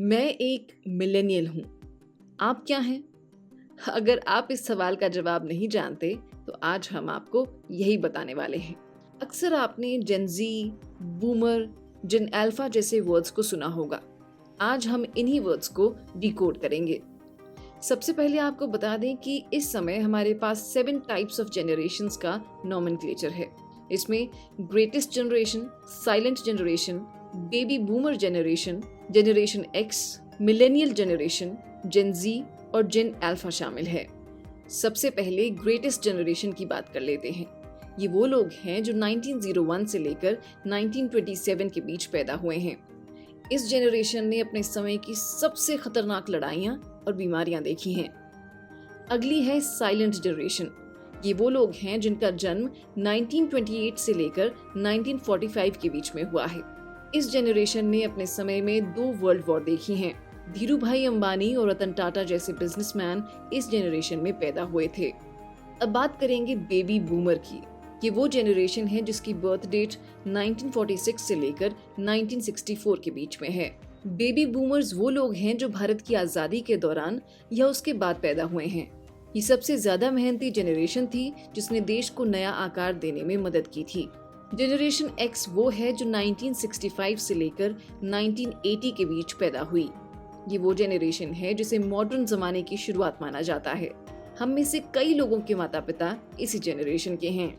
मैं एक मिलेनियल हूँ। आप क्या हैं? अगर आप इस सवाल का जवाब नहीं जानते, तो आज हम आपको यही बताने वाले हैं। अक्सर आपने जेन ज़ी, बूमर, जेन अल्फा जैसे वर्ड्स को सुना होगा। आज हम इन्हीं वर्ड्स को डिकोड करेंगे। सबसे पहले आपको बता दें कि इस समय हमारे पास 7 टाइप्स ऑफ जनरेशंस का नोमेनक्लेचर है। इसमें greatest generation, silent generation, baby boomer generation, generation X, millennial generation, Gen Z और जेन अल्फा शामिल है। सबसे पहले ग्रेटेस्ट जनरेशन की बात कर लेते हैं। ये वो लोग हैं जो 1901 से लेकर 1927 के बीच पैदा हुए हैं। इस जनरेशन ने अपने समय की सबसे खतरनाक लड़ाइयाँ और बीमारियां देखी हैं। अगली है साइलेंट जनरेशन। ये वो लोग हैं जिनका जन्म 1928 से लेकर 1945 के बीच में हुआ है। इस जनरेशन ने अपने समय में 2 वर्ल्ड वॉर देखी हैं। धीरू भाई अंबानी और रतन टाटा जैसे बिजनेसमैन इस जनरेशन में पैदा हुए थे। अब बात करेंगे बेबी बूमर की। ये वो जनरेशन है जिसकी बर्थ डेट 1946 से लेकर 1964 के बीच में है। बेबी बूमर्स वो लोग हैं जो भारत की आजादी के दौरान या उसके बाद पैदा हुए हैं। ये सबसे ज्यादा मेहनती जनरेशन थी जिसने देश को नया आकार देने में मदद की थी। जनरेशन एक्स वो है जो 1965 से लेकर 1980 के बीच पैदा हुई। ये वो जनरेशन है जिसे मॉडर्न जमाने की शुरुआत माना जाता है। हम में से कई लोगों के माता पिता इसी जनरेशन के हैं।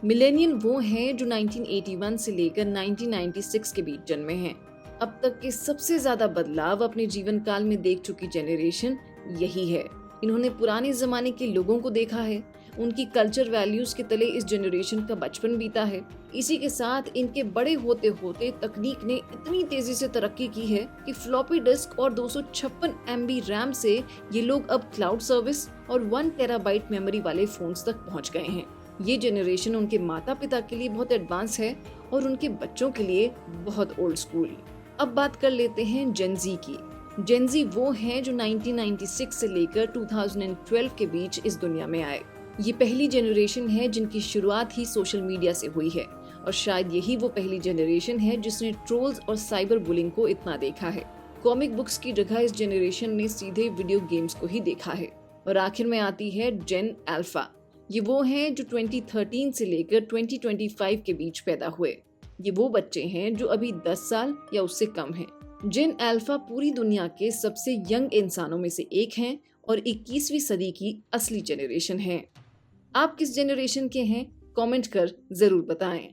मिलेनियल वो हैं जो 1981 से लेकर 1996 के बीच जन्मे हैं। अब तक के सबसे ज्यादा बदलाव अपने जीवन काल में देख चुकी जनरेशन यही है। इन्होंने पुराने जमाने के लोगों को देखा है। उनकी कल्चर वैल्यूज के तले इस जनरेशन का बचपन बीता है। इसी के साथ इनके बड़े होते होते तकनीक ने इतनी तेजी से तरक्की की है कि फ्लॉपी डिस्क और 256 MB रैम से ये लोग अब क्लाउड सर्विस और 1 टेराबाइट मेमोरी वाले फोन्स तक पहुंच गए हैं। ये जनरेशन उनके माता पिता के लिए बहुत एडवांस है और उनके बच्चों के लिए बहुत ओल्ड स्कूल। अब बात कर लेते हैं जेन ज़ी की। जेन ज़ी वो हैं जो 1996 से लेकर 2012 के बीच इस दुनिया में आए। ये पहली जनरेशन है जिनकी शुरुआत ही सोशल मीडिया से हुई है और शायद यही वो पहली जनरेशन है जिसने ट्रोल्स और साइबर बुलिंग को इतना देखा है। कॉमिक बुक्स की जगह इस जनरेशन ने सीधे वीडियो गेम्स को ही देखा है। और आखिर में आती है जेन अल्फा। ये वो हैं जो 2013 से लेकर 2025 के बीच पैदा हुए। ये वो बच्चे हैं जो अभी 10 साल या उससे कम हैं। जेन अल्फा पूरी दुनिया के सबसे यंग इंसानों में से एक हैं और 21वीं सदी की असली जनरेशन है। आप किस जनरेशन के हैं? कमेंट कर जरूर बताएं।